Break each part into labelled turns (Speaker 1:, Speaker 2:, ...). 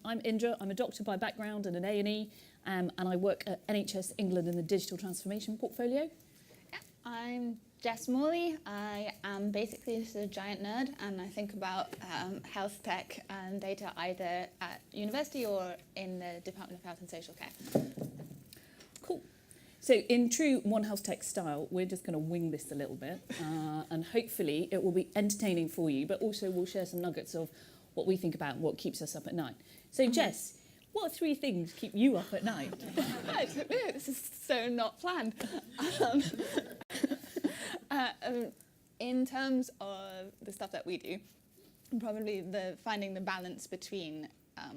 Speaker 1: I'm Indra, I'm a doctor by background and an A&E, and I work at NHS England in the digital transformation portfolio.
Speaker 2: I'm Jess Morley. I am basically just a giant nerd, and I think about health tech and data either at university or in the Department of Health and Social Care.
Speaker 1: Cool. So in true One Health Tech style, we're just going to wing this a little bit, and hopefully it will be entertaining for you, but also we'll share some nuggets of what we think about and what keeps us up at night. So Jess, what 3 things keep you up at night?
Speaker 2: This is so not planned. In terms of the stuff that we do, probably finding the balance between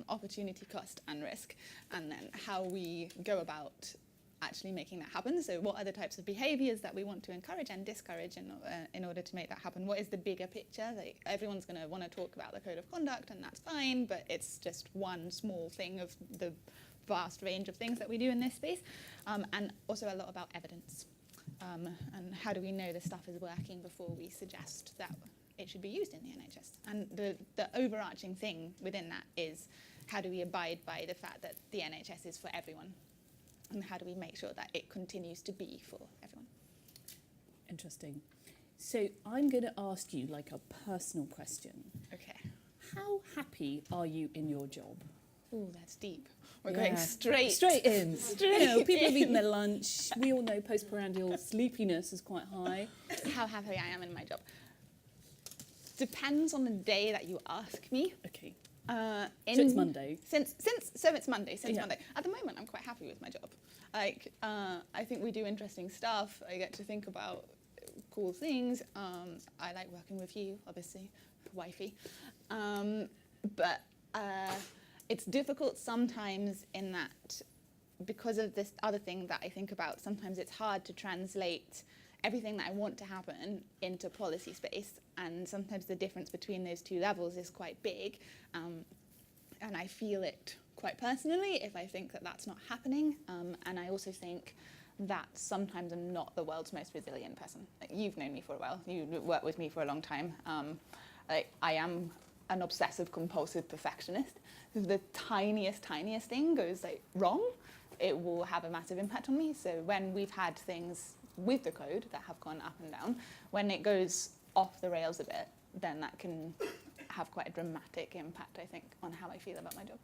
Speaker 2: opportunity cost and risk, and then how we go about actually making that happen. So what are the types of behaviours that we want to encourage and discourage in order to make that happen? What is the bigger picture? Like, everyone's going to want to talk about the code of conduct, and that's fine, but it's just one small thing of the vast range of things that we do in this space. And also a lot about evidence. And how do we know the stuff is working before we suggest that it should be used in the NHS? And the overarching thing within that is, how do we abide by the fact that the NHS is for everyone? And how do we make sure that it continues to be for everyone?
Speaker 1: Interesting. So I'm going to ask you like a personal question.
Speaker 2: Okay.
Speaker 1: How happy are you in your job?
Speaker 2: Oh, that's deep. We're going straight
Speaker 1: in. You know, people have eaten their lunch. We all know postprandial sleepiness is quite high.
Speaker 2: How happy I am in my job depends on the day that you ask me.
Speaker 1: Okay. So it's Monday.
Speaker 2: Since it's Monday. Monday. At the moment, I'm quite happy with my job. Like, I think we do interesting stuff. I get to think about cool things. I like working with you, obviously, wifey. But it's difficult sometimes in that, because of this other thing that I think about, sometimes it's hard to translate everything that I want to happen into policy space, and sometimes the difference between those 2 levels is quite big, and I feel it quite personally if I think that that's not happening, and I also think that sometimes I'm not the world's most resilient person. Like, you've known me for a while, you worked with me for a long time. I am an obsessive compulsive perfectionist. If the tiniest thing goes like wrong, it will have a massive impact on me. So when we've had things with the code that have gone up and down, when it goes off the rails a bit, then that can have quite a dramatic impact, I think, on how I feel about my job.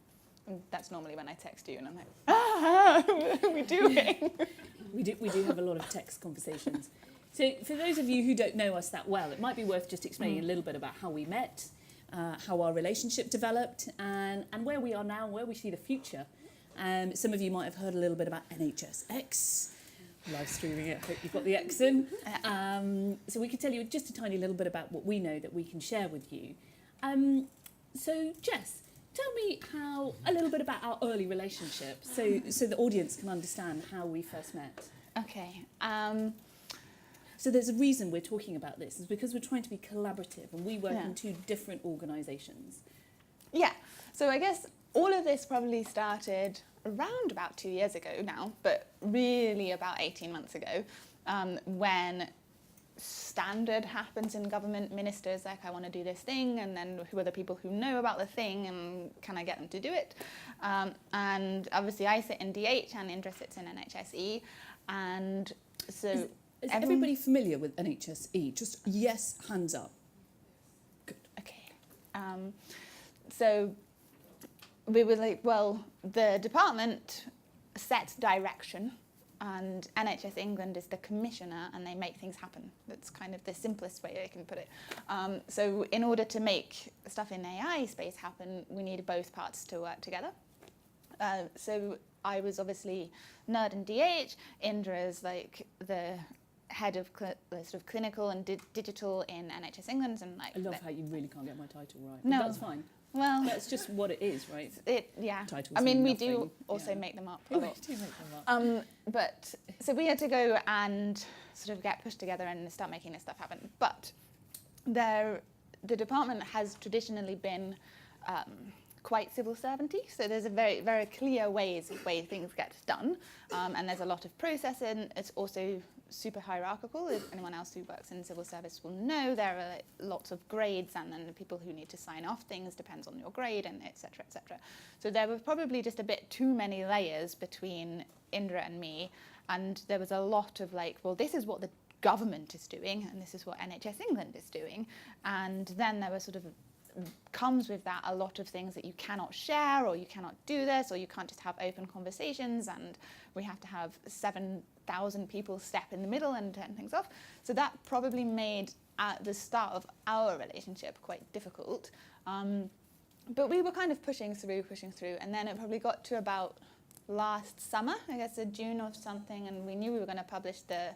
Speaker 2: And that's normally when I text you and I'm like, what are we doing?
Speaker 1: We do have a lot of text conversations. So for those of you who don't know us that well, it might be worth just explaining a little bit about how we met, how our relationship developed, and where we are now, where we see the future. Some of you might have heard a little bit about NHSX. Live streaming it, hope you've got the X in. So we could tell you just a tiny little bit about what we know that we can share with you. So Jess, tell me a little bit about our early relationship, so the audience can understand how we first met.
Speaker 2: Okay.
Speaker 1: So there's a reason we're talking about this, is because we're trying to be collaborative, and we work in 2 different organisations.
Speaker 2: Yeah, so I guess all of this probably started around about 2 years ago now, but really about 18 months ago, when standard happens in government. Ministers like, I want to do this thing, and then who are the people who know about the thing, and can I get them to do it? And obviously I sit in DH and Indra sits in NHSE, and so...
Speaker 1: Is everybody familiar with NHSE? Just yes, hands up. Good.
Speaker 2: Okay. So we were like, well, the department sets direction, and NHS England is the commissioner, and they make things happen. That's kind of the simplest way I can put it. So in order to make stuff in AI space happen, we needed both parts to work together. So I was obviously nerd in DH. Indra's like the head of sort of clinical and digital in NHS England, and like.
Speaker 1: I love how you really can't get my title right.
Speaker 2: No,
Speaker 1: but that's fine.
Speaker 2: Well,
Speaker 1: that's just what it is, right?
Speaker 2: Yeah.
Speaker 1: Titles
Speaker 2: I mean, we
Speaker 1: nothing.
Speaker 2: do also make them up.
Speaker 1: We do make them up.
Speaker 2: But so we had to go and sort of get pushed together and start making this stuff happen. But the department has traditionally been quite civil servanty. So there's a very, very clear way things get done. And there's a lot of process in. It's also super hierarchical. If anyone else who works in civil service will know, there are lots of grades, and then the people who need to sign off things depends on your grade, and et cetera, et cetera. So there were probably just a bit too many layers between Indra and me, and there was a lot of like, well, this is what the government is doing, and this is what NHS England is doing. And then there was sort of comes with that a lot of things that you cannot share, or you cannot do this, or you can't just have open conversations, and we have to have 7,000 people step in the middle and turn things off. So that probably made at the start of our relationship quite difficult. But we were kind of pushing through, and then it probably got to about last summer, I guess June or something, and we knew we were going to publish the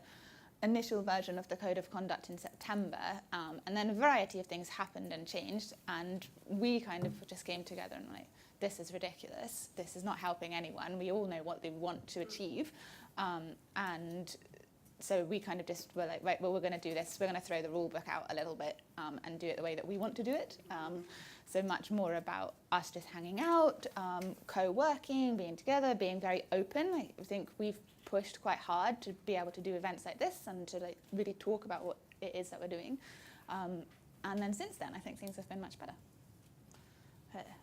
Speaker 2: initial version of the Code of Conduct in September, and then a variety of things happened and changed, and we kind of just came together and like, this is ridiculous, this is not helping anyone, we all know what they want to achieve, and so we kind of just were like, right, well, we're going to do this, we're going to throw the rule book out a little bit and do it the way that we want to do it. So much more about us just hanging out, co-working, being together, being very open. I think we've pushed quite hard to be able to do events like this and to like really talk about what it is that we're doing. And then since then, I think things have been much better.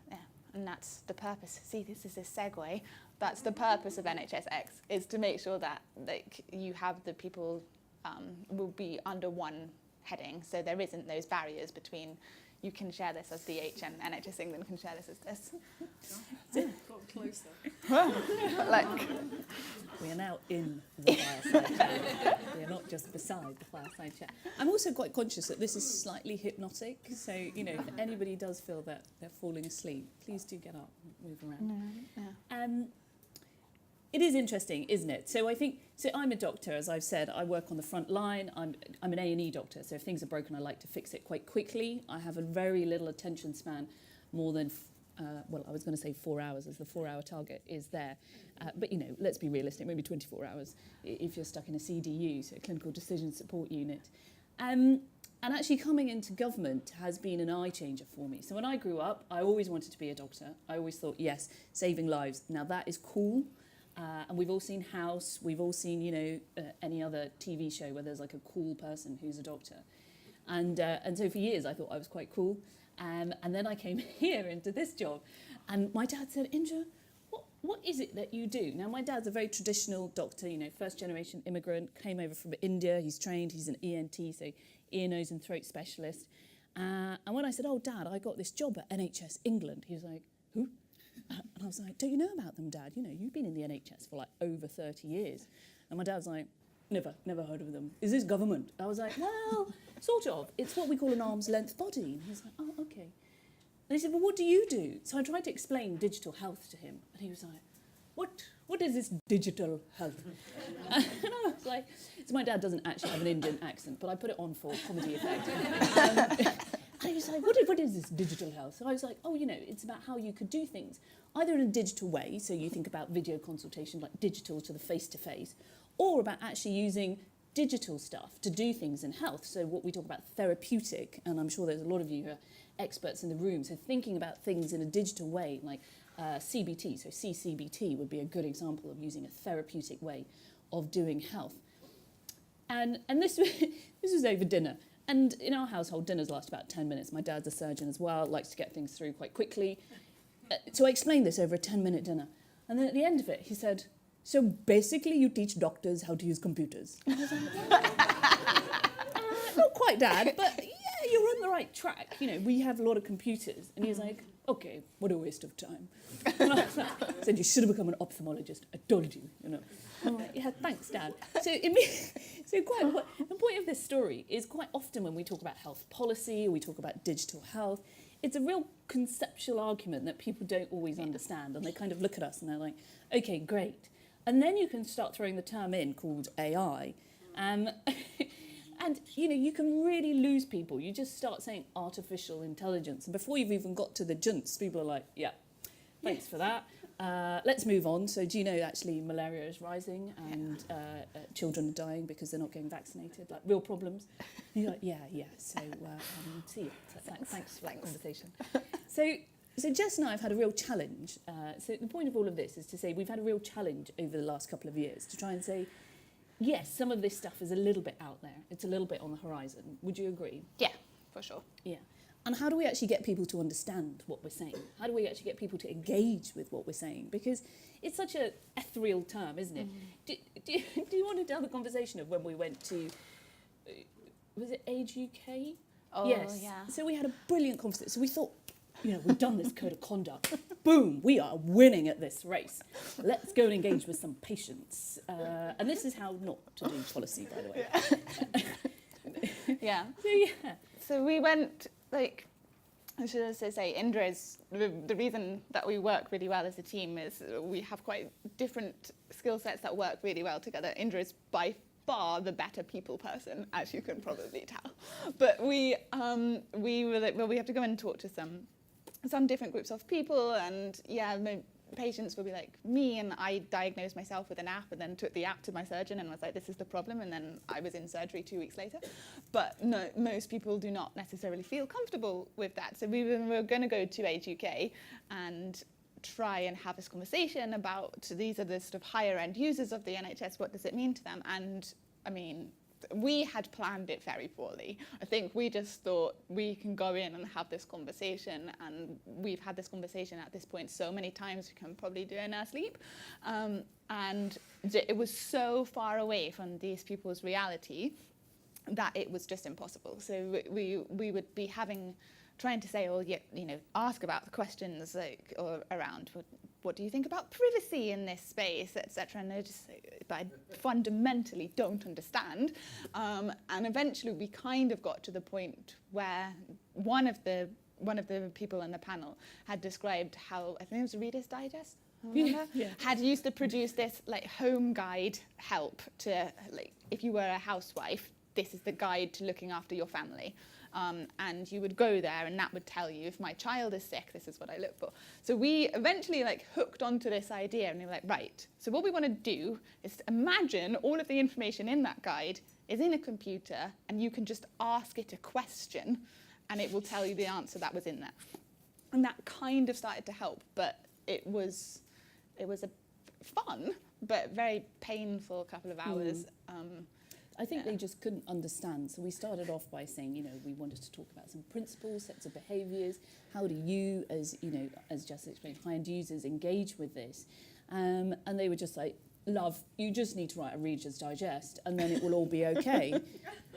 Speaker 2: Yeah, and that's the purpose. See, this is a segue. That's the purpose of NHSX, is to make sure that like you have the people will be under one heading, so there isn't those barriers between you can share this as DH and NHS England can share this as this.
Speaker 3: Got closer.
Speaker 2: Like,
Speaker 1: we are now in the fireside chat. We are not just beside the fireside chat. I'm also quite conscious that this is slightly hypnotic, so you know, if anybody does feel that they're falling asleep, please do get up and move around. It is interesting, isn't it? So I think, so I'm a doctor, as I've said, I work on the front line. I'm an A&E doctor, so if things are broken, I like to fix it quite quickly. I have a very little attention span, more than, well, I was going to say 4 hours, as the 4-hour target is there. But, you know, let's be realistic, maybe 24 hours if you're stuck in a CDU, so a Clinical Decision Support Unit. And actually coming into government has been an eye changer for me. So when I grew up, I always wanted to be a doctor. I always thought, yes, saving lives. Now that is cool. And we've all seen House, we've all seen, you know, any other TV show where there's like a cool person who's a doctor. And so for years I thought I was quite cool. And then I came here into this job, and my dad said, Indra, what is it that you do? Now, my dad's a very traditional doctor, you know, first generation immigrant, came over from India, he's trained, he's an ENT, so ear, nose and throat specialist. And when I said, oh, Dad, I got this job at NHS England, he was like, who? And I was like, don't you know about them, Dad? You know, you've been in the NHS for like over 30 years. And my dad was like, never heard of them. Is this government? I was like, well, sort of. It's what we call an arm's length body. And he was like, oh, okay. And he said, well, what do you do? So I tried to explain digital health to him. And he was like, what is this digital health? And I was like, so my dad doesn't actually have an Indian accent, but I put it on for comedy effect. And he was like, what is this digital health? So I was like, oh, you know, it's about how you could do things, either in a digital way, so you think about video consultation, like digital to the face-to-face, or about actually using digital stuff to do things in health. So what we talk about therapeutic, and I'm sure there's a lot of you who are experts in the room, so thinking about things in a digital way, like CBT, so CCBT would be a good example of using a therapeutic way of doing health. And this was over dinner. And in our household, dinners last about 10 minutes. My dad's a surgeon as well, likes to get things through quite quickly. So I explained this over a 10-minute dinner. And then at the end of it, he said, so basically you teach doctors how to use computers. And I was like, not quite, Dad, but yeah, you're on the right track. You know, we have a lot of computers. And he was like, okay, what a waste of time. And I said, you should have become an ophthalmologist. I told you, you know. I'm like, yeah, thanks, Dad. So the point of this story is quite often when we talk about health policy or we talk about digital health, it's a real conceptual argument that people don't always understand, and they kind of look at us and they're like, okay, great. And then you can start throwing the term in called AI, and you know, you can really lose people. You just start saying artificial intelligence, and before you've even got to the junts, people are like, yeah, thanks for that. Let's move on. So do you know actually malaria is rising and children are dying because they're not getting vaccinated, like real problems? And you're like, yeah. So see you. So thanks for that conversation. So So Jess and I have had a real challenge. So the point of all of this is to say we've had a real challenge over the last couple of years to try and say, yes, some of this stuff is a little bit out there. It's a little bit on the horizon. Would you agree?
Speaker 2: Yeah, for sure.
Speaker 1: Yeah. And how do we actually get people to understand what we're saying? How do we actually get people to engage with what we're saying? Because it's such a ethereal term, isn't it? Do you want to tell the conversation of when we went to, was it Age UK?
Speaker 2: Oh,
Speaker 1: yes.
Speaker 2: yeah.
Speaker 1: So we had a brilliant conversation. So we thought, we've done this code of conduct. Boom, we are winning at this race. Let's go and engage with some patients. And this is how not to do policy, by the way.
Speaker 2: Yeah.
Speaker 1: So yeah.
Speaker 2: So we went, like, I should also say, Indras, the reason that we work really well as a team is we have quite different skill sets that work really well together. Indra is by far the better people person, as you can probably tell. But we were like, well, we have to go and talk to some different groups of people, and yeah, patients will be like me, and I diagnosed myself with an app and then took the app to my surgeon and was like, this is the problem, and then I was in surgery 2 weeks later. But no, most people do not necessarily feel comfortable with that. So we were going to go to Age UK and try and have this conversation about, these are the sort of higher end users of the NHS, what does it mean to them? And I mean, we had planned it very poorly. I think we just thought we can go in and have this conversation, and we've had this conversation at this point so many times we can probably do it in our sleep. And it was so far away from these people's reality that it was just impossible. So we would be trying to say, ask about the questions like, or around what do you think about privacy in this space, etc. And they just say, but I fundamentally don't understand. And eventually we kind of got to the point where one of the people on the panel had described how, I think it was Reader's Digest, had used to produce this like home guide help to, like, if you were a housewife, this is the guide to looking after your family. And you would go there and that would tell you, if my child is sick, this is what I look for. So we eventually hooked onto this idea, and we were like, right, so what we want to do is imagine all of the information in that guide is in a computer, and you can just ask it a question and it will tell you the answer that was in there. And that kind of started to help, but it was a fun but very painful couple of hours.
Speaker 1: I think they just couldn't understand. So we started off by saying, we wanted to talk about some principles, sets of behaviours. How do you, as Jess explained, high-end users engage with this? And they were just like, love, you just need to write a Reader's Digest and then it will all be okay. And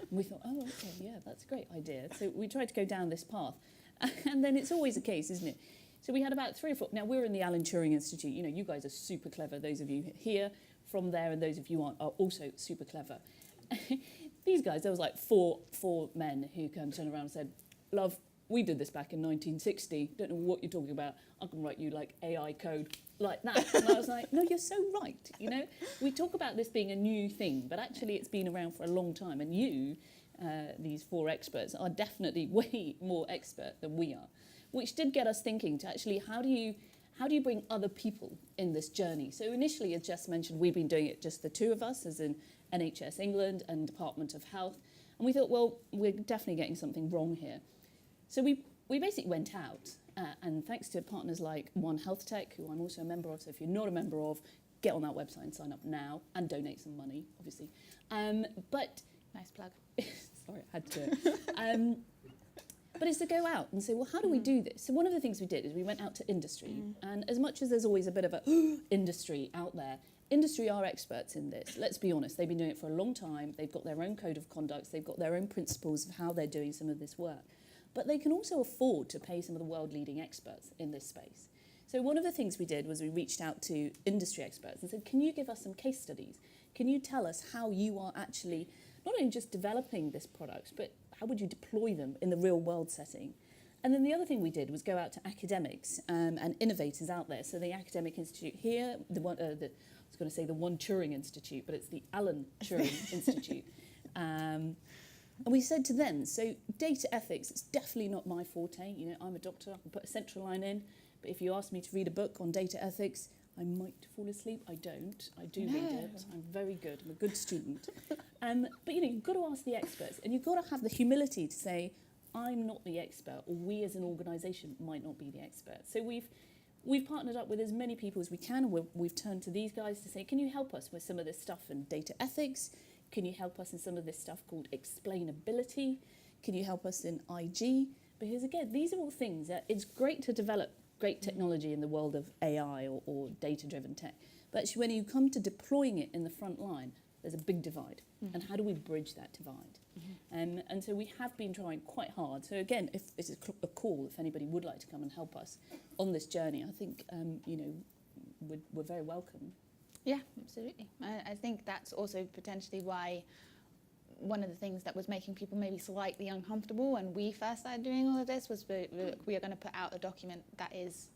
Speaker 1: we thought, oh, okay, yeah, that's a great idea. So we tried to go down this path. And then it's always a case, isn't it? So we had about 3 or 4. Now, we're in the Alan Turing Institute. You guys are super clever. Those of you here from there and those of you aren't are also super clever. These guys, there was like four men who kind of turned around and said, love, we did this back in 1960. Don't know what you're talking about. I can write you like AI code like that. And I was like, no, you're so right. We talk about this being a new thing, but actually it's been around for a long time. And you, these 4 experts, are definitely way more expert than we are, which did get us thinking to actually, how do you bring other people in this journey? So initially, as Jess mentioned, we've been doing it just the 2 of us, as in NHS England and Department of Health. And we thought, well, we're definitely getting something wrong here. So we basically went out, and thanks to partners like HealthTech, who I'm also a member of, so if you're not a member of, get on that website and sign up now, and donate some money, obviously. But
Speaker 2: nice plug.
Speaker 1: Sorry, I had to. But it's to go out and say, well, how do we do this? So one of the things we did is we went out to industry. And as much as there's always a bit of a industry out there, industry are experts in this. Let's be honest. They've been doing it for a long time. They've got their own code of conduct. They've got their own principles of how they're doing some of this work. But they can also afford to pay some of the world-leading experts in this space. So one of the things we did was we reached out to industry experts and said, can you give us some case studies? Can you tell us how you are actually not only just developing this product, but how would you deploy them in the real world setting? And then the other thing we did was go out to academics and innovators out there. So the Academic Institute here, I was going to say the One Turing Institute, but it's the Alan Turing Institute. And we said to them, so data ethics, it's definitely not my forte. I'm a doctor, I can put a central line in, but if you ask me to read a book on data ethics, I might fall asleep. I don't. I do read it. I'm very good. I'm a good student. But you've got to ask the experts, and you've got to have the humility to say, I'm not the expert, or we as an organisation might not be the expert. So we've partnered up with as many people as we can, and we've turned to these guys to say, can you help us with some of this stuff in data ethics? Can you help us in some of this stuff called explainability? Can you help us in IG? Because again, these are all things that it's great to develop great technology in the world of AI or data-driven tech. But actually, when you come to deploying it in the front line, there's a big divide. And how do we bridge that divide? And so we have been trying quite hard. So again, if it's a call, if anybody would like to come and help us on this journey, I think, we're very welcome.
Speaker 2: Yeah, absolutely. I think that's also potentially why one of the things that was making people maybe slightly uncomfortable when we first started doing all of this was we are going to put out a document that is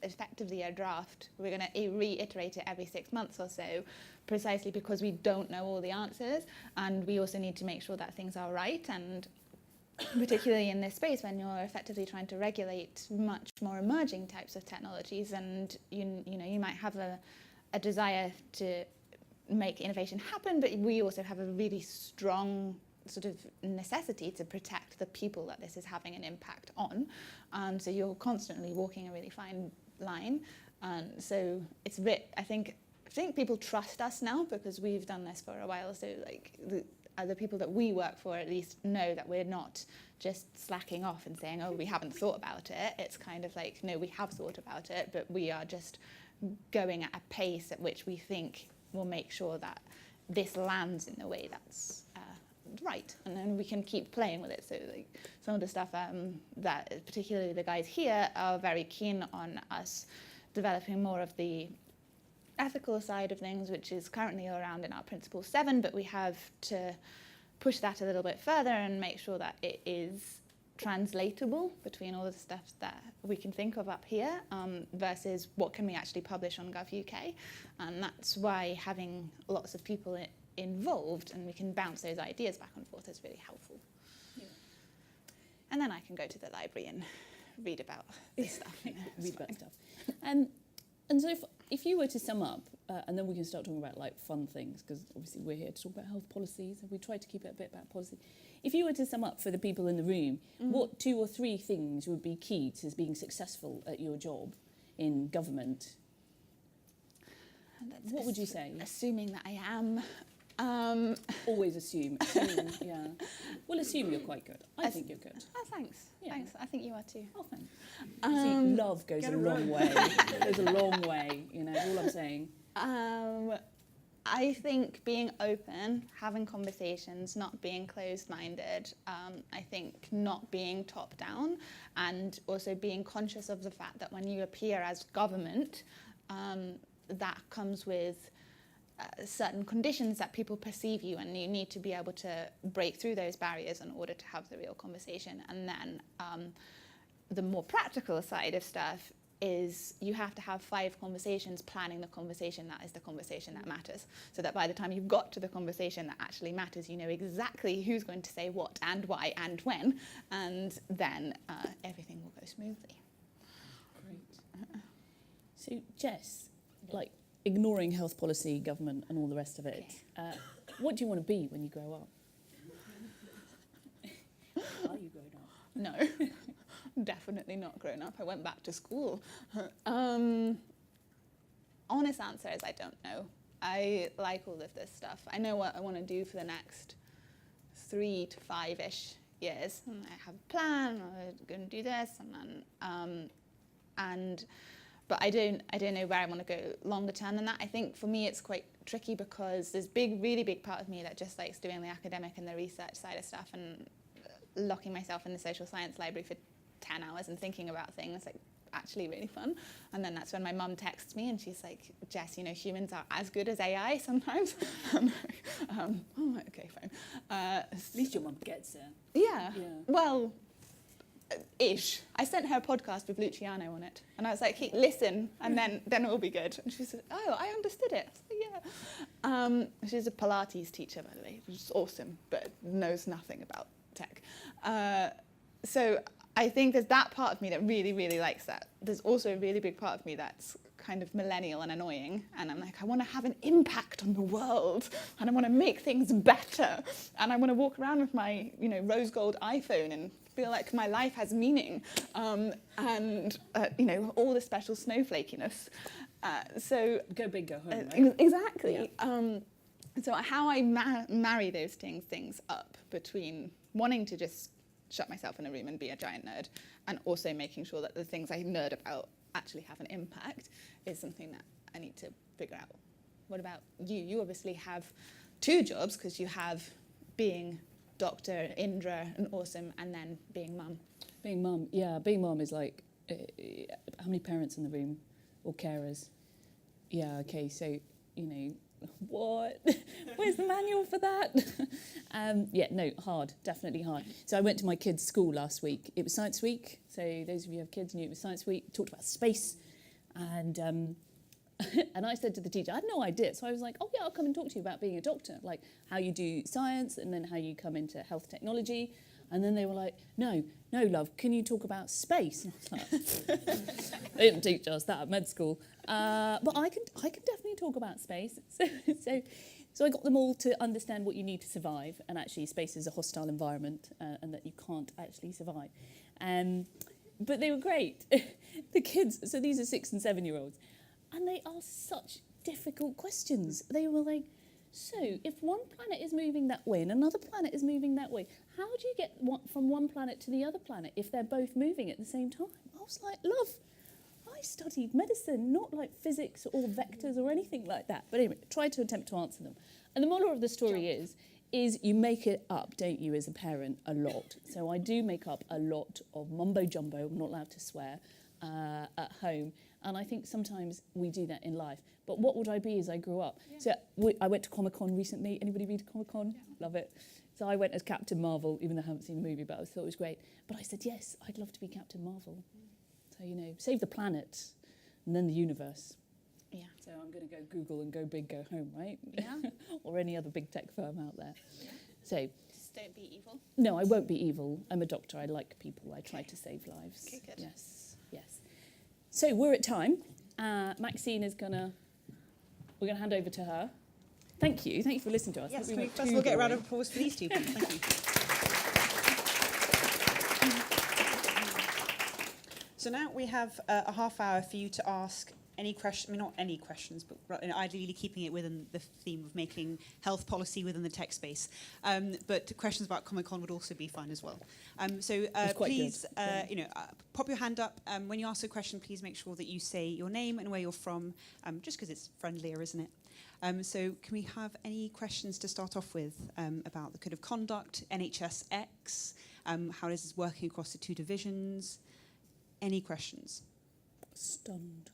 Speaker 2: effectively a draft. We're going to reiterate it every 6 months or so, precisely because we don't know all the answers, and we also need to make sure that things are right. And particularly in this space, when you're effectively trying to regulate much more emerging types of technologies, and you might have a desire to make innovation happen, but we also have a really strong sort of necessity to protect the people that this is having an impact on. So you're constantly walking a really fine line. So it's a bit, I think people trust us now because we've done this for a while. So like the people that we work for at least know that we're not just slacking off and saying, oh, we haven't thought about it. It's kind of like, no, we have thought about it, but we are just going at a pace at which we think will make sure that this lands in the way that's right, and then we can keep playing with it. So like some of the stuff that particularly the guys here are very keen on us developing more of the ethical side of things, which is currently around in our Principle 7, but we have to push that a little bit further and make sure that it is translatable between all of the stuff that we can think of up here versus what can we actually publish on Gov UK. And that's why having lots of people involved and we can bounce those ideas back and forth is really helpful. Yeah. And then I can go to the library and read about this stuff.
Speaker 1: Read about stuff. And so if you were to sum up, and then we can start talking about like fun things, because obviously we're here to talk about health policies, and we try to keep it a bit about policy. If you were to sum up for the people in the room, what 2 or 3 things would be key to being successful at your job in government? What would you say?
Speaker 2: Assuming that I am.
Speaker 1: Always assume. Yeah. We'll assume you're quite good. I think you're good.
Speaker 2: Oh, thanks.
Speaker 1: Yeah.
Speaker 2: Thanks. I think you are too.
Speaker 1: Oh, thanks. See, love goes a long way. It goes a long way, all I'm saying.
Speaker 2: I think being open, having conversations, not being closed-minded, I think not being top-down, and also being conscious of the fact that when you appear as government, that comes with certain conditions that people perceive you, and you need to be able to break through those barriers in order to have the real conversation. And then the more practical side of stuff is you have to have 5 conversations planning the conversation that is the conversation that matters, so that by the time you've got to the conversation that actually matters, you know exactly who's going to say what and why and when, and then everything will go smoothly.
Speaker 1: Great. So Jess, like ignoring health policy, government and all the rest of it, what do you want to be when you grow up? Are you grown up?
Speaker 2: No. Definitely not grown up. I went back to school. Honest answer is I don't know. I like all of this stuff. I know what I want to do for the next 3 to 5-ish years. And I have a plan. I'm going to do this, and then, but I don't know where I want to go longer term than that. I think for me it's quite tricky because there's really big part of me that just likes doing the academic and the research side of stuff and locking myself in the social science library for 10 hours and thinking about things, like actually really fun. And then that's when my mum texts me and she's like, Jess, humans are as good as AI sometimes. I'm like, oh, okay, fine.
Speaker 1: At least your mum gets it.
Speaker 2: Yeah. Well, ish. I sent her a podcast with Luciano on it, and I was like, listen, and then it will be good. And she said, oh, I understood it. I said, yeah. She's a Pilates teacher, by the way, which is awesome, but knows nothing about tech. So I think there's that part of me that really, really likes that. There's also a really big part of me that's kind of millennial and annoying, and I'm like, I want to have an impact on the world, and I want to make things better, and I want to walk around with my, rose gold iPhone and feel like my life has meaning, and all the special snowflakiness. So
Speaker 1: go big, go home, right?
Speaker 2: Exactly.
Speaker 1: Yeah.
Speaker 2: So how I marry those things up between wanting to just shut myself in a room and be a giant nerd, and also making sure that the things I nerd about actually have an impact, is something that I need to figure out. What about you? You obviously have 2 jobs, because you have being Dr. Indra and awesome, and then being mum.
Speaker 1: Being mum, yeah. Being mum is like, how many parents in the room or carers? Yeah, okay, so, what? Where's the manual for that? Hard, definitely hard. So I went to my kids' school last week. It was Science Week, so those of you who have kids knew it was Science Week. Talked about space, and and I said to the teacher, I had no idea. So I was like, oh yeah, I'll come and talk to you about being a doctor, like how you do science and then how you come into health technology. And then they were like, no, love, can you talk about space? And I was like, they didn't teach us that at med school. But I can definitely talk about space. So I got them all to understand what you need to survive, and actually space is a hostile environment, and that you can't actually survive. But they were great. The kids, so these are 6 and 7-year-olds, and they asked such difficult questions. They were like, so if one planet is moving that way and another planet is moving that way, how do you get from one planet to the other planet if they're both moving at the same time? I was like, love, I studied medicine, not like physics or vectors or anything like that. But anyway, tried to attempt to answer them. And the moral of the story is you make it up, don't you, as a parent, a lot. So I do make up a lot of mumbo jumbo, I'm not allowed to swear, at home. And I think sometimes we do that in life. But what would I be as I grew up? Yeah. So I went to Comic-Con recently. Anybody been to Comic-Con? Yeah. Love it. So I went as Captain Marvel, even though I haven't seen the movie, but I thought it was great. But I said, yes, I'd love to be Captain Marvel. So, save the planet and then the universe. Yeah. So I'm going to go Google and go big, go home, right?
Speaker 2: Yeah.
Speaker 1: Or any other big tech firm out there. Yeah. So
Speaker 2: just don't be evil.
Speaker 1: No, I won't be evil. I'm a doctor. I like people. I try to save lives.
Speaker 2: Okay, good.
Speaker 1: Yes. So we're at time. Maxine is we're gonna hand over to her. Thank you for listening to us.
Speaker 4: Yes, first of all, get a round of applause for these 2 people. Thank you. So now we have a half hour for you to ask any question, not any questions, but ideally keeping it within the theme of making health policy within the tech space. But questions about Comic-Con would also be fine as well. So please, pop your hand up. When you ask a question, please make sure that you say your name and where you're from, just because it's friendlier, isn't it? So can we have any questions to start off with about the code of conduct, NHSX, how this is working across the 2 divisions? Any questions?
Speaker 1: Stunned.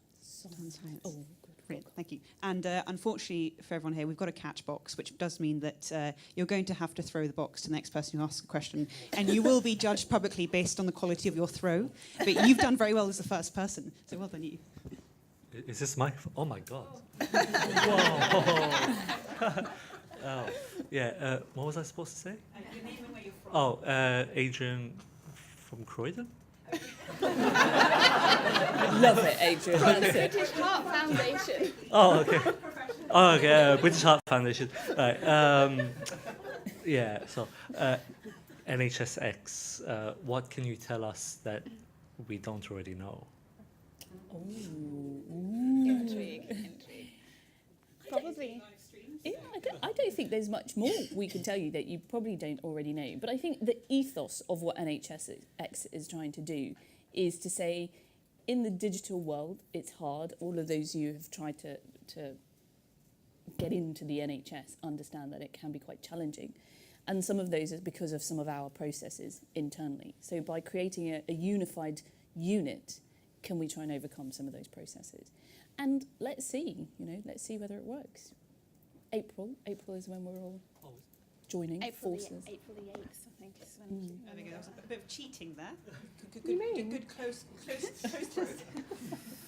Speaker 4: Oh, good. Great, thank you. And unfortunately for everyone here, we've got a catch box, which does mean that you're going to have to throw the box to the next person who asks a question, and you will be judged publicly based on the quality of your throw. But you've done very well as the first person, so well done you.
Speaker 5: Is this my... Oh, my God. Whoa. Oh, yeah, what was I supposed to say?
Speaker 4: Your name and where you're from.
Speaker 5: Oh, Adrian from Croydon?
Speaker 1: Love it, Adrian.
Speaker 2: British Heart Foundation.
Speaker 5: Oh, okay. Oh, okay, British Heart Foundation. Right. So NHSX, what can you tell us that we don't already know?
Speaker 2: Intrigue. Probably.
Speaker 1: Yeah, I don't think there's much more we can tell you that you probably don't already know. But I think the ethos of what NHSX is trying to do is to say, in the digital world, it's hard. All of those who have tried to get into the NHS understand that it can be quite challenging. And some of those is because of some of our processes internally. So by creating a unified unit, can we try and overcome some of those processes? And let's see whether it works. April is when we're all joining forces.
Speaker 2: April the 8th, I think, is when.
Speaker 4: There we go. There was a bit of cheating there. Good close throw.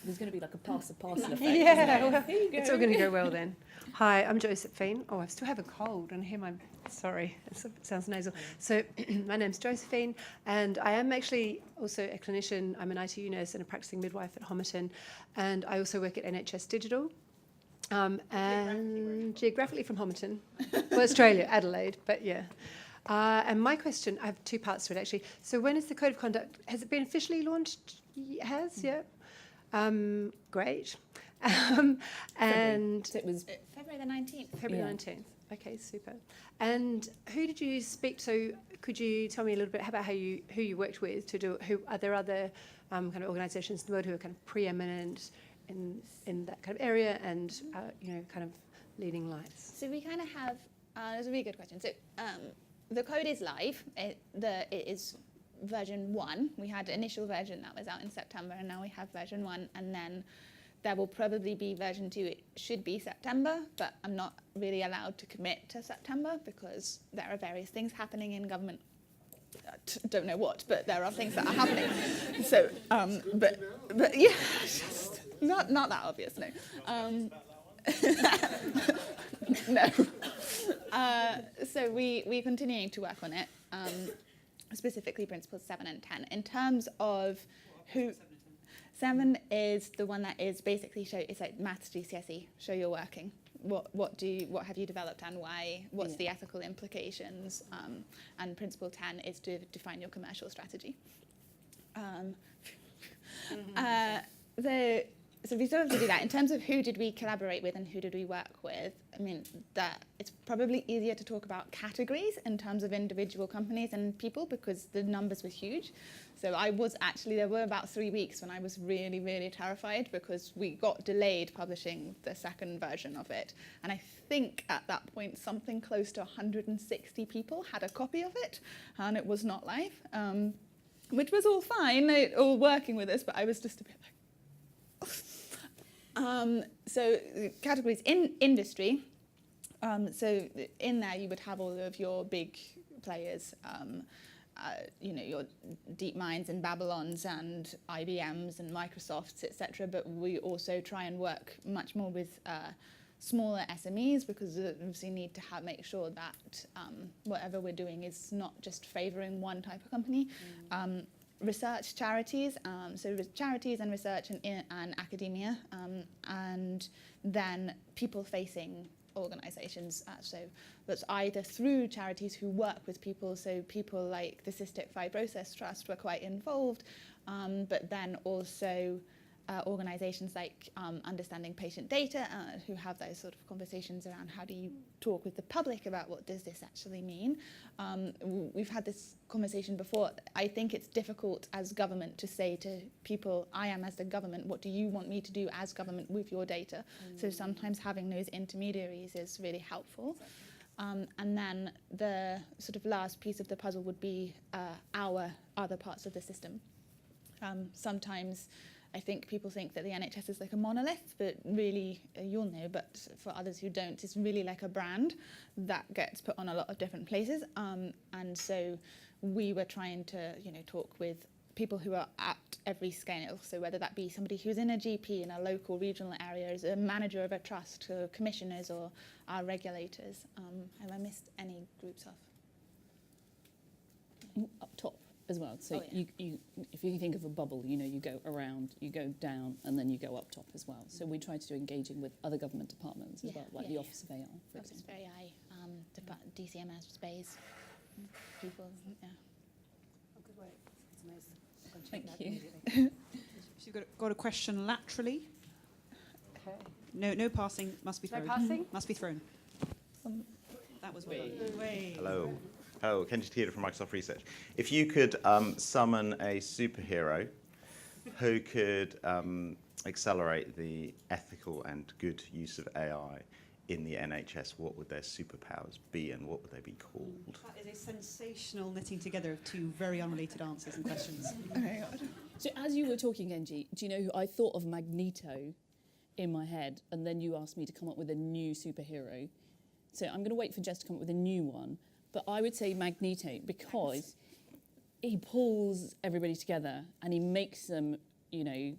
Speaker 1: There's going to be like a parcel effect.
Speaker 6: Yeah, well, it's all going to go well then. Hi, I'm Josephine. Oh, I still have a cold, and sorry, it sounds nasal. So my name's Josephine, and I am actually also a clinician. I'm an ITU nurse and a practicing midwife at Homerton, and I also work at NHS Digital. And geographically from Homerton, well, Australia, Adelaide, but yeah. And my question, I have two parts to it actually. So when is the code of conduct? Has it been officially launched? It has, yeah. Great. And
Speaker 1: So it was
Speaker 2: February the 19th.
Speaker 6: February
Speaker 1: Yeah.
Speaker 6: 19th. Okay, super. And who did you speak to? Could you tell me a little bit about who you worked with to do? Who are there other kind of organisations in the world who are kind of preeminent in that kind of area and kind of leading lights?
Speaker 2: So we kind of have, that's a really good question. So the code is live. It is version 1. We had initial version that was out in September, and now we have version 1, and then there will probably be version 2. It should be September, but I'm not really allowed to commit to September because there are various things happening in government. Don't know what, but there are things that are happening. So, but yeah, just not that obvious, no. No. So we're continuing to work on it, specifically principles 7 and 10. In terms of who, 7 is the one that is basically it's like maths GCSE, show you're working. What have you developed and why? What's the ethical implications? And principle 10 is to define your commercial strategy. So we sort of do that. In terms of who did we collaborate with and who did we work with, I mean, that it's probably easier to talk about categories in terms of individual companies and people because the numbers were huge. So there were about 3 weeks when I was really, really terrified because we got delayed publishing the second version of it. And I think at that point, something close to 160 people had a copy of it and it was not live, which was all fine, all working with us, but I was just a bit like, so categories in industry, so in there you would have all of your big players, your DeepMinds and Babylons and IBMs and Microsofts, etc. But we also try and work much more with smaller SMEs because we obviously need to make sure that whatever we're doing is not just favouring one type of company. Research charities, charities and research and academia, and then people-facing organisations. So that's either through charities who work with people, so people like the Cystic Fibrosis Trust were quite involved, but then also organisations like Understanding Patient Data, who have those sort of conversations around how do you talk with the public about what does this actually mean. We've had this conversation before. I think it's difficult as government to say to people, I am as the government, what do you want me to do as government with your data? So sometimes having those intermediaries is really helpful. And then the sort of last piece of the puzzle would be our other parts of the system. Sometimes I think people think that the NHS is like a monolith, but really, you'll know, but for others who don't, it's really like a brand that gets put on a lot of different places. And so we were trying to, talk with people who are at every scale. So whether that be somebody who's in a GP in a local regional area, as a manager of a trust, to commissioners or our regulators. Have I missed any groups off?
Speaker 1: up top as well. So you if you think of a bubble, you go around, you go down, and then you go up top as well. So we try to do engaging with other government departments as well, like the Office of AI, for
Speaker 2: Office of
Speaker 1: example.
Speaker 2: AI, DCMS space, people, yeah.
Speaker 6: Oh, good work. It's amazing.
Speaker 1: Thank you.
Speaker 4: So you've got a question laterally.
Speaker 6: Okay.
Speaker 4: No passing. Must be
Speaker 6: No
Speaker 4: thrown.
Speaker 6: passing?
Speaker 4: Must be thrown. That was well done. Way.
Speaker 7: Hello. Hello, Kenji Takeda from Microsoft Research. If you could summon a superhero who could accelerate the ethical and good use of AI in the NHS, what would their superpowers be and what would they be called?
Speaker 4: That is a sensational knitting together of two very unrelated answers and questions.
Speaker 2: Oh my God.
Speaker 1: So as you were talking, Genji, do you know who I thought of Magneto in my head, and then you asked me to come up with a new superhero. So I'm going to wait for Jess to come up with a new one, but I would say Magneto because he pulls everybody together and he makes them, he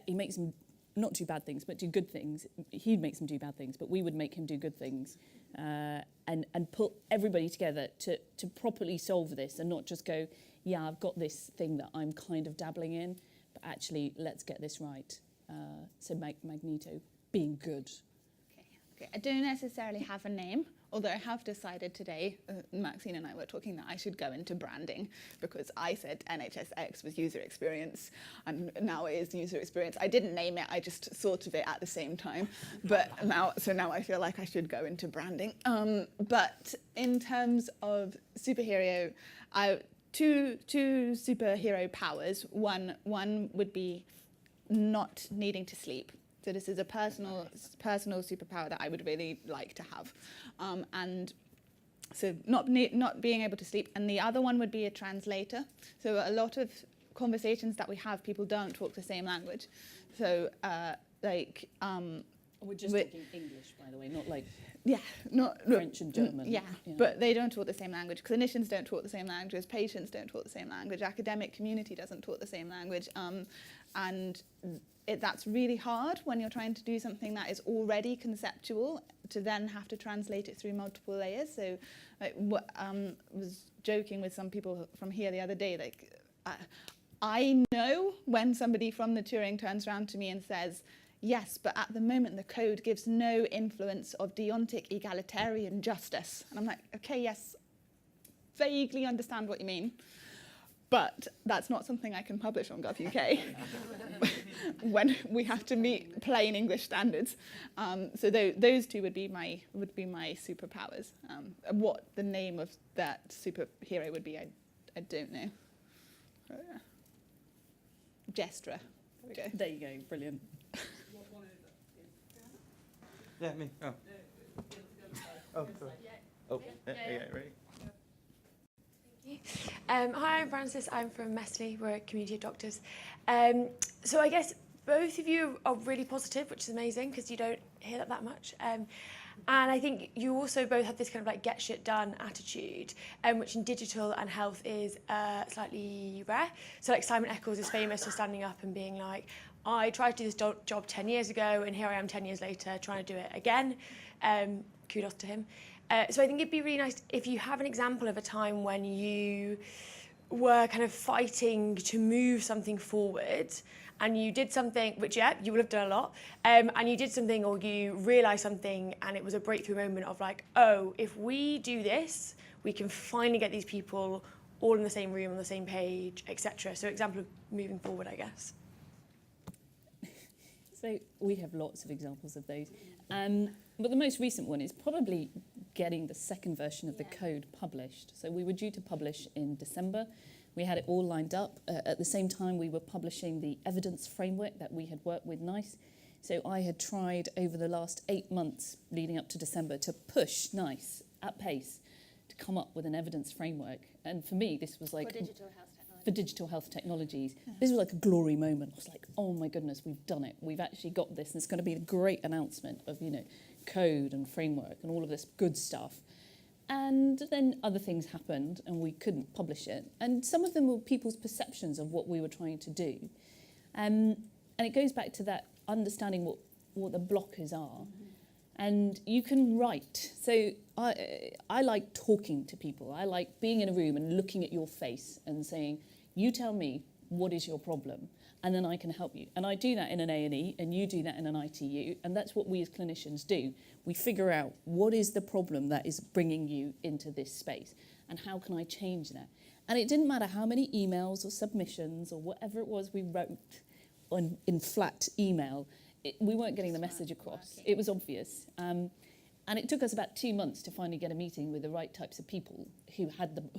Speaker 1: makes them not do bad things, but do good things. He makes them do bad things, but we would make him do good things, and put everybody together to properly solve this and not just go, yeah, I've got this thing that I'm kind of dabbling in, but actually let's get this right. So Magneto being good.
Speaker 2: Okay, Okay, I don't necessarily have a name, although I have decided today, Maxine and I were talking, that I should go into branding, because I said NHSX was user experience, and now it is user experience. I didn't name it, I just thought of it at the same time. But now I feel like I should go into branding. But in terms of superhero, two superhero powers. One would be not needing to sleep. So this is a personal superpower that I would really like to have. And so not being able to sleep. And the other one would be a translator. So a lot of conversations that we have, people don't talk the same language. So
Speaker 1: we're just talking English, by the way, not like
Speaker 2: not
Speaker 1: French and German.
Speaker 2: Yeah, but they don't talk the same language. Clinicians don't talk the same language. Patients don't talk the same language. Academic community doesn't talk the same language. And that's really hard when you're trying to do something that is already conceptual, to then have to translate it through multiple layers. So was joking with some people from here the other day, I know when somebody from the Turing turns around to me and says, yes, but at the moment the code gives no influence of deontic egalitarian justice. And I'm like, okay, yes, vaguely understand what you mean, but that's not something I can publish on Gov UK when we have to meet plain English standards. So those two would be my superpowers. What the name of that superhero would be, I don't know. Gestra. There we go.
Speaker 1: There you go, brilliant.
Speaker 5: Yeah, me. Oh. Oh, sorry. Oh, yeah, ready?
Speaker 8: Hi, I'm Frances. I'm from Mestley. We're a community of doctors. So I guess both of you are really positive, which is amazing because you don't hear that much. And I think you also both have this kind of like get shit done attitude, which in digital and health is slightly rare. So like Simon Eccles is famous for standing up and being like, I tried to do this job 10 years ago and here I am 10 years later trying to do it again. Kudos to him. So I think it'd be really nice if you have an example of a time when you were kind of fighting to move something forward and you did something, which you would have done a lot, and you did something or you realised something and it was a breakthrough moment of like, oh, if we do this, we can finally get these people all in the same room, on the same page, etc. So example of moving forward, I guess.
Speaker 1: So we have lots of examples of those. But the most recent one is probably getting the second version of the code published. So we were due to publish in December. We had it all lined up. At the same time, we were publishing the evidence framework that we had worked with NICE. So I had tried over the last 8 months leading up to December to push NICE at pace to come up with an evidence framework. And for me, this was like... For digital health technologies. This was like a glory moment. I was like, oh my goodness, we've done it. We've actually got this. And it's going to be a great announcement of, code and framework and all of this good stuff. And then other things happened and we couldn't publish it. And some of them were people's perceptions of what we were trying to do. And it goes back to that understanding what the blockers are. And you can write. So I like talking to people. I like being in a room and looking at your face and saying, you tell me what is your problem, and then I can help you. And I do that in an A&E, and you do that in an ITU, and that's what we as clinicians do. We figure out what is the problem that is bringing you into this space, and how can I change that? And it didn't matter how many emails or submissions or whatever it was we wrote in flat email, we weren't getting the message across. It was obvious. And it took us about 2 months to finally get a meeting with the right types of people who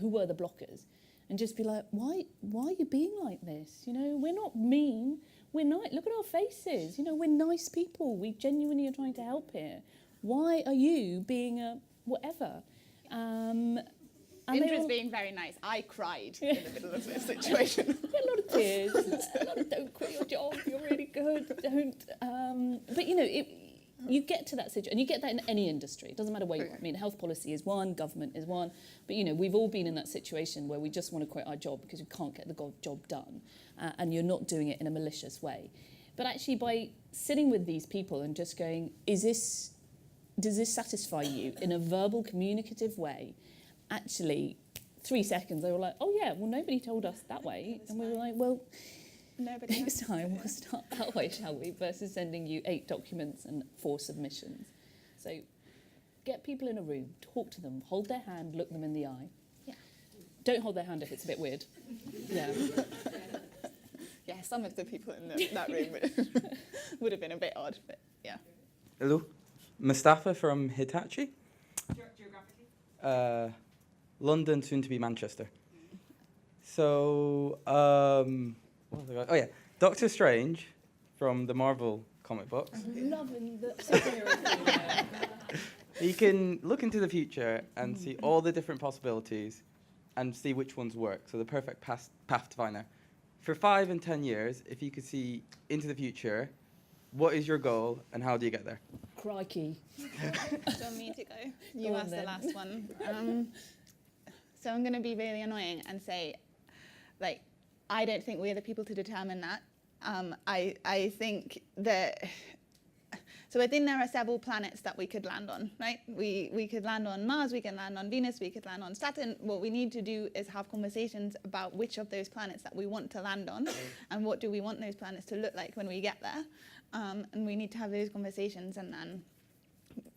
Speaker 1: were the blockers, and just be like, why are you being like this? We're not mean. We're nice. Look at our faces. We're nice people. We genuinely are trying to help here. Why are you being a whatever?
Speaker 2: Indra's being very nice. I cried in the middle of this situation.
Speaker 1: A lot of tears. A lot of, don't quit your job. You're really good. Don't. But you get to that situation, and you get that in any industry. It doesn't matter where you are. I mean, health policy is one, government is one. But we've all been in that situation where we just want to quit our job because we can't get the job done, and you're not doing it in a malicious way. But actually, by sitting with these people and just going, does this satisfy you in a verbal, communicative way? Actually, 3 seconds, they were like, oh yeah, well, nobody told us that way. And we were like, well, next time we'll start that way, shall we? Versus sending you 8 documents and 4 submissions. So get people in a room, talk to them, hold their hand, look them in the eye.
Speaker 2: Yeah.
Speaker 1: Don't hold their hand if it's a bit weird. Yeah.
Speaker 2: Yeah, some of the people in that room would have been a bit odd, but yeah.
Speaker 9: Hello, Mustafa from Hitachi.
Speaker 4: Geographically?
Speaker 9: London, soon to be Manchester. So, what was I going? Oh yeah, Doctor Strange from the Marvel comic books.
Speaker 1: Loving the superhero thing there.
Speaker 9: He can look into the future and see all the different possibilities and see which ones work. So the perfect path to find out. For 5 and 10 years, if you could see into the future, what is your goal and how do you get there?
Speaker 1: Crikey.
Speaker 2: Do you want me to go? You
Speaker 1: Go on
Speaker 2: asked the
Speaker 1: then.
Speaker 2: last one. So I'm going to be really annoying and say, like, I don't think we're the people to determine that. I think that... So I think there are several planets that we could land on, right? We could land on Mars, we can land on Venus, we could land on Saturn. What we need to do is have conversations about which of those planets that we want to land on and what do we want those planets to look like when we get there. And we need to have those conversations, and then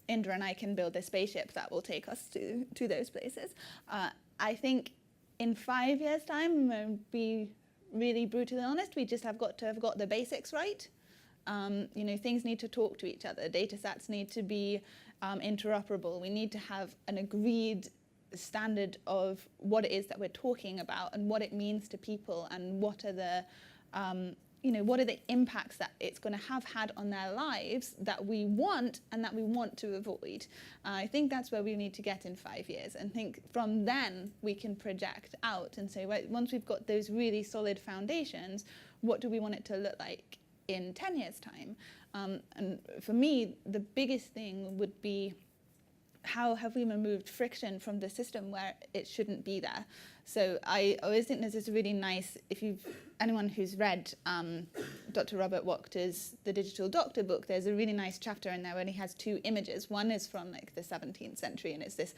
Speaker 2: Indra and I can build the spaceship that will take us to those places. I think in 5 years' time, to be really brutally honest, we just have got to have got the basics right. Things need to talk to each other. Data sets need to be interoperable. We need to have an agreed standard of what it is that we're talking about and what it means to people, and what are the what are the impacts that it's going to have had on their lives that we want and that we want to avoid. I think that's where we need to get in 5 years, and think from then we can project out and say, right, once we've got those really solid foundations, what do we want it to look like in 10 years' time? And for me, the biggest thing would be, how have we removed friction from the system where it shouldn't be there? So I always think this is really nice, anyone who's read Dr. Robert Wachters' The Digital Doctor book, there's a really nice chapter in there where he has 2 images. One is from like the 17th century, and it's this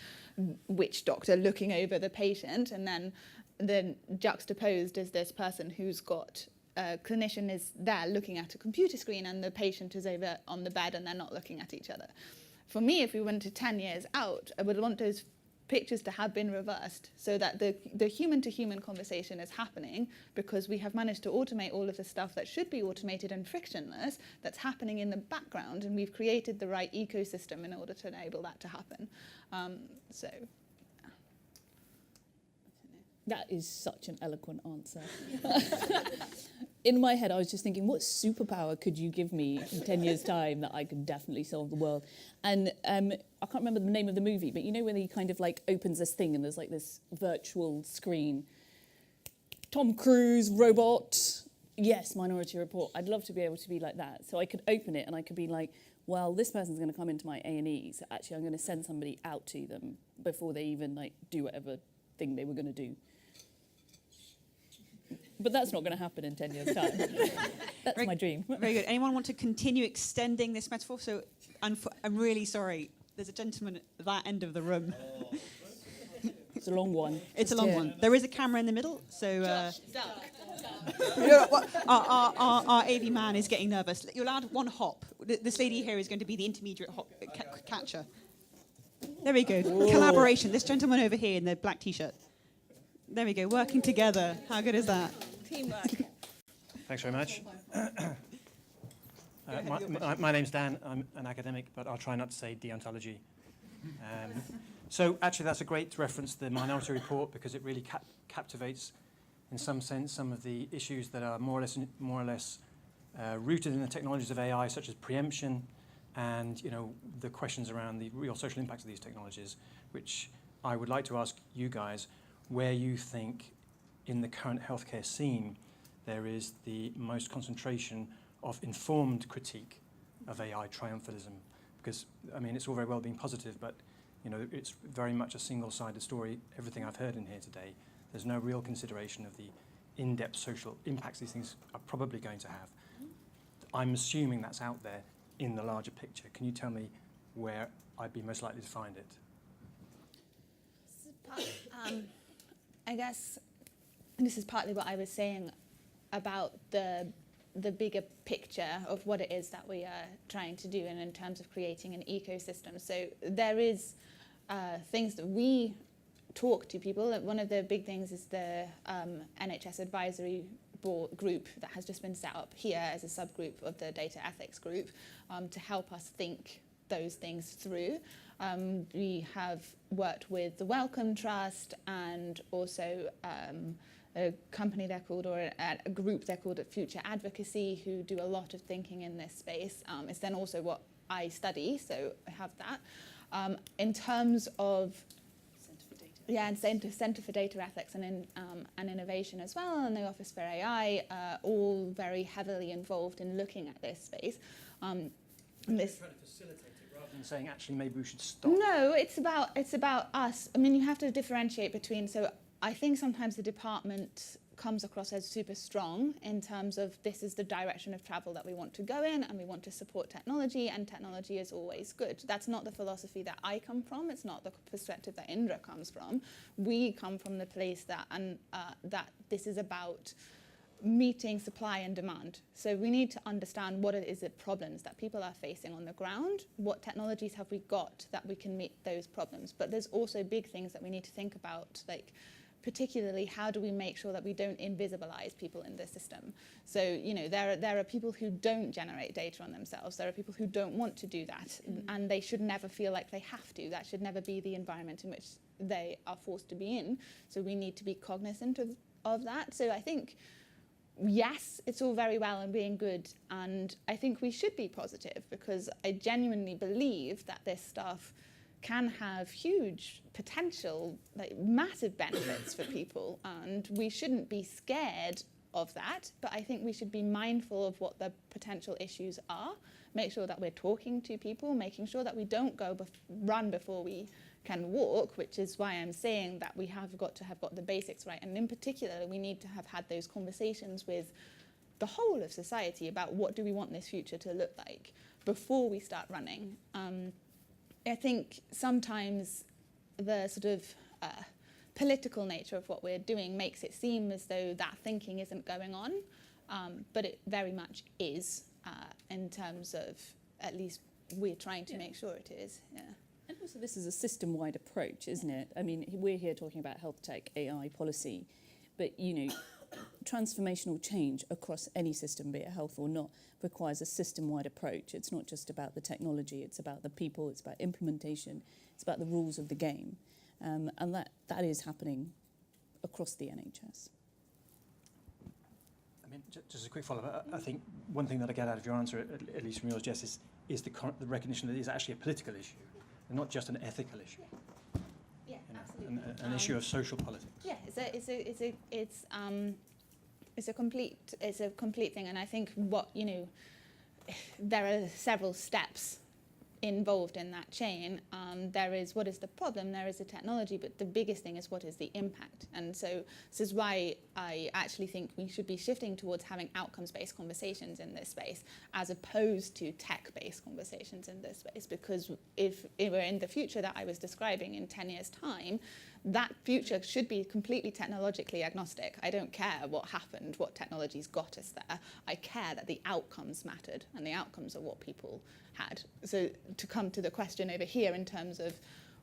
Speaker 2: witch doctor looking over the patient, and then juxtaposed is this person who's got clinician is there looking at a computer screen, and the patient is over on the bed and they're not looking at each other. For me, if we went to 10 years out, I would want those pictures to have been reversed, so that the human-to-human conversation is happening, because we have managed to automate all of the stuff that should be automated and frictionless that's happening in the background, and we've created the right ecosystem in order to enable that to happen.
Speaker 1: That is such an eloquent answer. In my head, I was just thinking, what superpower could you give me in 10 years' time that I could definitely solve the world? And I can't remember the name of the movie, but you know when he kind of like opens this thing and there's like this virtual screen. Tom Cruise, robot, yes, Minority Report. I'd love to be able to be like that. So I could open it and I could be like, well, this person's going to come into my A&E, so actually I'm going to send somebody out to them before they even like do whatever thing they were going to do. But that's not going to happen in 10 years' time. That's my dream.
Speaker 4: Very good. Anyone want to continue extending this metaphor? So I'm really sorry. There's a gentleman at that end of the room.
Speaker 1: It's a long one.
Speaker 4: It's a long one. There is a camera in the middle, so... our AV man is getting nervous. You're allowed one hop. This lady here is going to be the intermediate hop catcher. There we go. Whoa. Collaboration. This gentleman over here in the black T-shirt. There we go, working together. How good is that?
Speaker 2: Teamwork.
Speaker 10: Thanks very much. My name's Dan. I'm an academic, but I'll try not to say deontology. So actually that's a great reference to the Minority Report, because it really captivates, in some sense, some of the issues that are more or less rooted in the technologies of AI, such as preemption, and the questions around the real social impacts of these technologies, which I would like to ask you guys, where you think in the current healthcare scene there is the most concentration of informed critique of AI triumphalism. Because, I mean, it's all very well being positive, but, it's very much a single-sided story, everything I've heard in here today. There's no real consideration of the in-depth social impacts these things are probably going to have. I'm assuming that's out there in the larger picture. Can you tell me where I'd be most likely to find it?
Speaker 2: I guess this is partly what I was saying about the the bigger picture of what it is that we are trying to do, and in terms of creating an ecosystem. So there is things that we talk to people. One of the big things is the NHS Advisory Board group that has just been set up here as a subgroup of the data ethics group to help us think those things through. We have worked with the Wellcome Trust and also a company they're called, or a group they're called at Future Advocacy, who do a lot of thinking in this space. It's then also what I study, so I have that. In terms of and Centre for Data Ethics and Innovation as well, and the Office for AI, all very heavily involved in looking at this space.
Speaker 10: Trying to facilitate it rather than saying, actually, maybe we should stop.
Speaker 2: No, it's about us. I mean, you have to differentiate between. So I think sometimes the department comes across as super strong in terms of this is the direction of travel that we want to go in, and we want to support technology, and technology is always good. That's not the philosophy that I come from. It's not the perspective that Indra comes from. We come from the place that that this is about meeting supply and demand. So we need to understand what it is the problems that people are facing on the ground, what technologies have we got that we can meet those problems. But there's also big things that we need to think about, like particularly how do we make sure that we don't invisibilize people in the system. So, you know, there are people who don't generate data on themselves. There are people who don't want to do that, and they should never feel like they have to. That should never be the environment in which they are forced to be in. So we need to be cognizant of that. So I think, yes, it's all very well and being good, and I think we should be positive, because I genuinely believe that this stuff can have huge potential, like massive benefits for people, and we shouldn't be scared of that. But I think we should be mindful of what the potential issues are, make sure that we're talking to people, making sure that we don't run before we can walk, which is why I'm saying that we have got to have got the basics right. And in particular, we need to have had those conversations with the whole of society about what do we want this future to look like before we start running. I think sometimes the sort of political nature of what we're doing makes it seem as though that thinking isn't going on, but it very much is, in terms of, at least we're trying to make sure it is. Yeah.
Speaker 1: And also this is a system-wide approach, isn't it? I mean, we're here talking about health tech, AI policy, but, you know, transformational change across any system, be it health or not, requires a system-wide approach. It's not just about the technology, it's about the people, it's about implementation, it's about the rules of the game. And that is happening across the NHS.
Speaker 10: I mean, just a quick follow-up. I think one thing that I get out of your answer, at least from yours, Jess, is the recognition that it is actually a political issue, and not just an ethical issue.
Speaker 2: Yeah,
Speaker 10: absolutely. An issue of social politics.
Speaker 2: Yeah, it's a complete thing, and I think there are several steps involved in that chain. There is what is the problem, there is the technology, but the biggest thing is what is the impact. And so this is why I actually think we should be shifting towards having outcomes-based conversations in this space, as opposed to tech-based conversations in this space. Because if we're in the future that I was describing in 10 years' time, that future should be completely technologically agnostic. I don't care what happened, what technologies got us there. I care that the outcomes mattered, and the outcomes are what people had. So to come to the question over here in terms of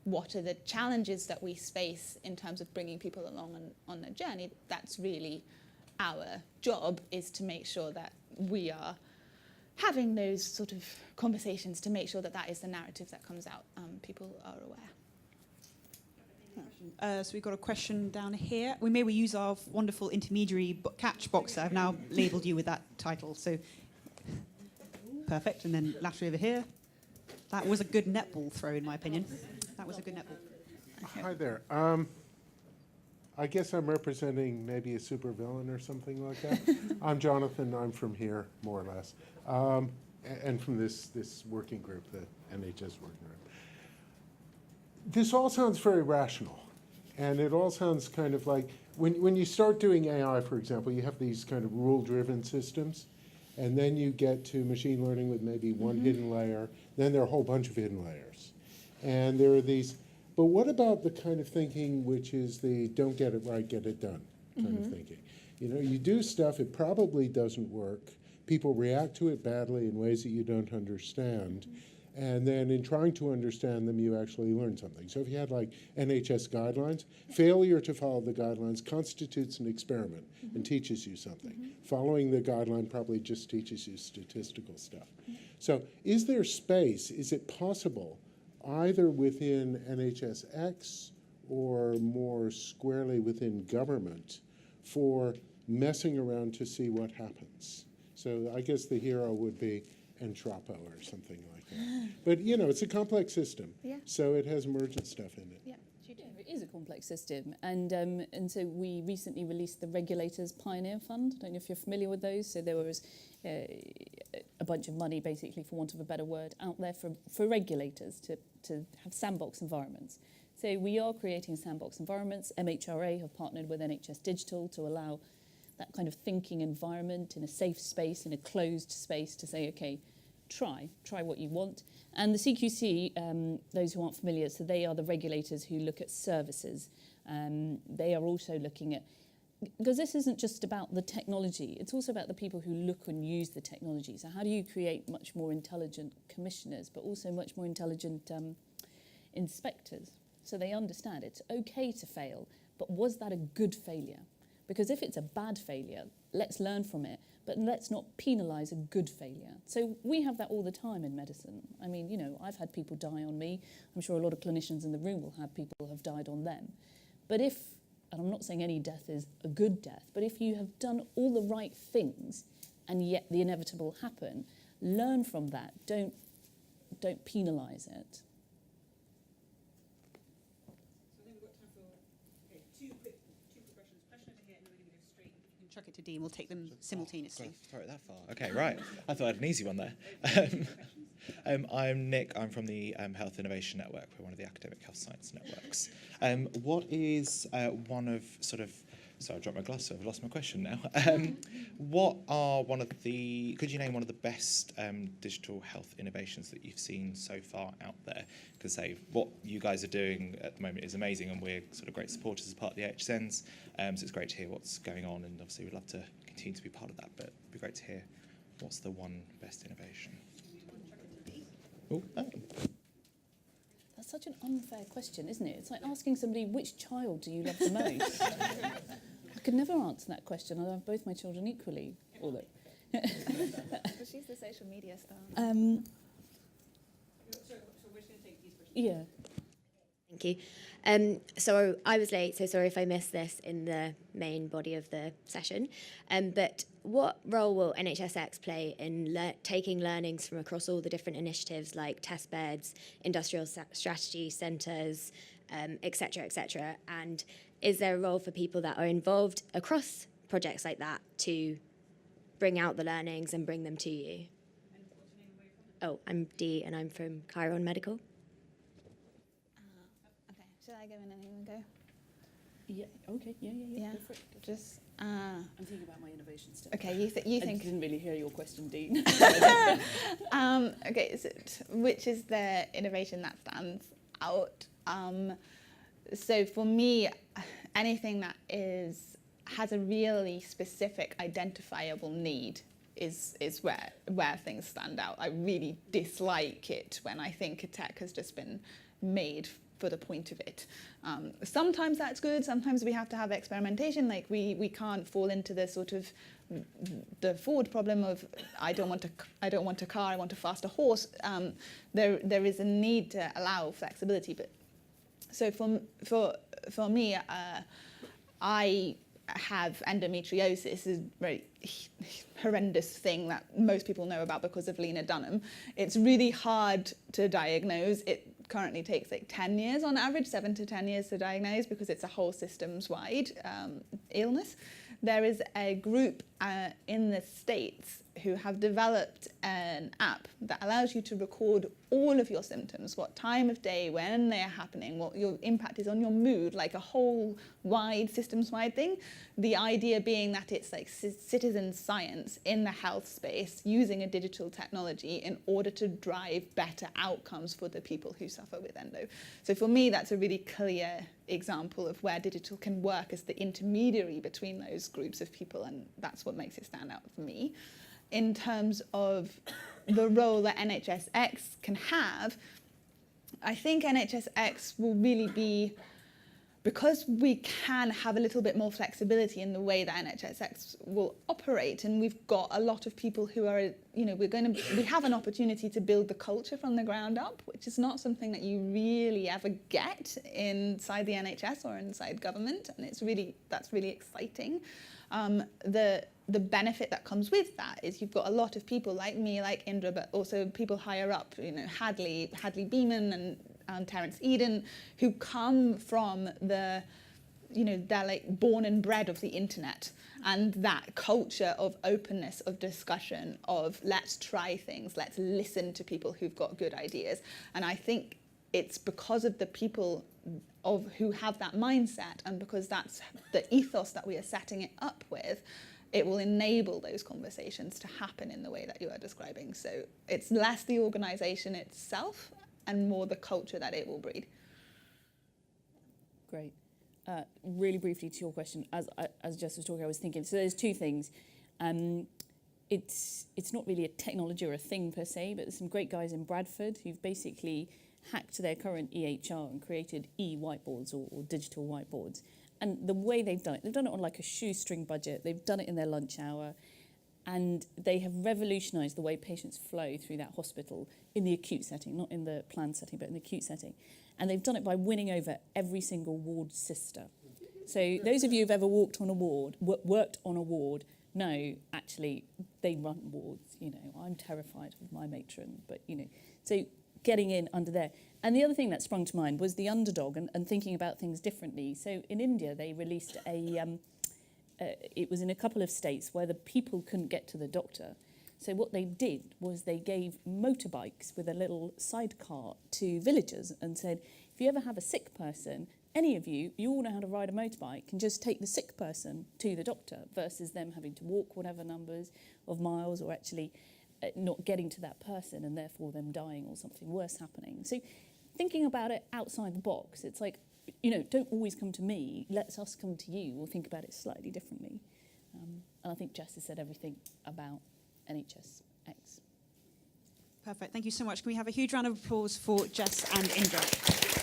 Speaker 2: what are the challenges that we face in terms of bringing people along on the journey, that's really our job, is to make sure that we are having those sort of conversations to make sure that that is the narrative that comes out. People are aware.
Speaker 4: So we've got a question down here. We use our wonderful intermediary catch box. I've now labelled you with that title. So perfect. And then laterally over here. That was a good netball throw, in my opinion. That was a good netball.
Speaker 11: Hi there. I guess I'm representing maybe a supervillain or something like that. I'm Jonathan. I'm from here, more or less, and from this working group, the NHS working group. This all sounds very rational, and it all sounds kind of like when you start doing AI, for example, you have these kind of rule-driven systems, and then you get to machine learning with maybe one hidden layer. Then there are a whole bunch of hidden layers, and there are these. But what about the kind of thinking which is the don't get it right, get it done kind of thinking? You know, you do stuff, it probably doesn't work, people react to it badly in ways that you don't understand. And then in trying to understand them, you actually learn something. So if you had like NHS guidelines, failure to follow the guidelines constitutes an experiment and teaches you something. Following the guideline probably just teaches you statistical stuff. So is there space, is it possible, either within NHSX or more squarely within government, for messing around to see what happens? So I guess the hero would be Entropo or something like that. But you know, it's a complex system, so it has emergent stuff in it.
Speaker 1: Yeah, it is a complex system, and so we recently released the Regulators Pioneer Fund. I don't know if you're familiar with those. So there was a bunch of money, basically, for want of a better word, out there for regulators to have sandbox environments. So we are creating sandbox environments. MHRA have partnered with NHS Digital to allow that kind of thinking environment in a safe space, in a closed space, to say, okay, try what you want. And the CQC, those who aren't familiar, so they are the regulators who look at services. They are also looking at, because this isn't just about the technology, it's also about the people who look and use the technology. So how do you create much more intelligent commissioners, but also much more intelligent inspectors? So they understand it's okay to fail, but was that a good failure? Because if it's a bad failure, let's learn from it, but let's not penalise a good failure. So we have that all the time in medicine. I mean, you know, I've had people die on me. I'm sure a lot of clinicians in the room will have people who have died on them. But if, and I'm not saying any death is a good death, but if you have done all the right things and yet the inevitable happen, learn from that. Don't penalise it.
Speaker 4: Chuck it to Dean, we'll take them simultaneously.
Speaker 12: Throw it that far. Okay, right. I thought I had an easy one there. I'm Nick. I'm from the Health Innovation Network. We're one of the academic health science networks. What is one of sort of... Sorry, I dropped my glass, so I've lost my question now. What are one of the... Could you name one of the best digital health innovations that you've seen so far out there? Because say what you guys are doing at the moment is amazing, and we're sort of great supporters as part of the HSNs. So it's great to hear what's going on, and obviously we'd love to continue to be part of that, but it'd be great to hear what's the one best innovation. Oh.
Speaker 1: That's such an unfair question, isn't it? It's like asking somebody, which child do you love the most? I could never answer that question. I love both my children equally. Although,
Speaker 2: But she's the social media star.
Speaker 4: So we're just going to take these questions.
Speaker 1: yeah.
Speaker 13: Thank you. So I was late, so sorry if I missed this in the main body of the session. But what role will NHSX play in taking learnings from across all the different initiatives like test beds, industrial strategy centres, et cetera, and is there a role for people that are involved across projects like that to bring out the learnings and bring them to you? Oh, I'm Dee and I'm from Chiron Medical.
Speaker 2: Should I go and anyone go?
Speaker 1: Yeah. Okay. Yeah. Go for it.
Speaker 2: Just.
Speaker 1: I'm thinking about my innovation stuff.
Speaker 2: Okay. You think?
Speaker 1: I didn't really hear your question, Dean.
Speaker 2: Okay. So which is the innovation that stands out? So for me, anything that has a really specific, identifiable need is where things stand out. I really dislike it when I think a tech has just been made for the point of it. Sometimes that's good. Sometimes we have to have experimentation. Like we can't fall into the sort of the Ford problem of I don't want a car. I want a faster horse. There is a need to allow flexibility. But so for me, I have endometriosis, is a very horrendous thing that most people know about because of Lena Dunham. It's really hard to diagnose. It currently takes like 10 years on average, 7 to 10 years to diagnose because it's a whole systems-wide illness. There is a group in the States who have developed an app that allows you to record all of your symptoms, what time of day, when they're happening, what your impact is on your mood, like a whole wide, systems-wide thing. The idea being that it's like citizen science in the health space using a digital technology in order to drive better outcomes for the people who suffer with endo. So for me, that's a really clear example of where digital can work as the intermediary between those groups of people, and that's what makes it stand out for me. in terms of the role that NHSX can have, I think NHSX will really be, because we can have a little bit more flexibility in the way that NHSX will operate, and we've got a lot of people who are, we have an opportunity to build the culture from the ground up, which is not something that you really ever get inside the NHS or inside government, and that's really exciting. The benefit that comes with that is you've got a lot of people like me, like Indra, but also people higher up, Hadley Beeman and Terence Eden, who come from they're like born and bred of the internet, and that culture of openness, of discussion, of let's try things, let's listen to people who've got good ideas. And I think it's because of the people who have that mindset, and because that's the ethos that we are setting it up with, it will enable those conversations to happen in the way that you are describing. So it's less the organisation itself and more the culture that it will breed.
Speaker 1: Great. Really briefly to your question, as Jess was talking, I was thinking, so there's two things. It's not really a technology or a thing per se, but there's some great guys in Bradford who've basically hacked their current EHR and created e-whiteboards or digital whiteboards. And the way they've done it on like a shoestring budget. They've done it in their lunch hour, and they have revolutionised the way patients flow through that hospital in the acute setting, not in the planned setting, but in the acute setting. And they've done it by winning over every single ward sister. So those of you who've ever worked on a ward, know actually they run wards. I'm terrified of my matron, but so getting in under there. And the other thing that sprung to mind was the underdog and thinking about things differently. So in India, they released it was in a couple of states where the people couldn't get to the doctor. So what they did was they gave motorbikes with a little sidecar to villagers and said, if you ever have a sick person, any of you all know how to ride a motorbike, can just take the sick person to the doctor versus them having to walk whatever numbers of miles or actually not getting to that person and therefore them dying or something worse happening. So thinking about it outside the box, it's like, don't always come to me, let us come to you, or think about it slightly differently. And I think Jess has said everything about NHSX.
Speaker 4: Perfect, thank you so much. Can we have a huge round of applause for Jess and Indra?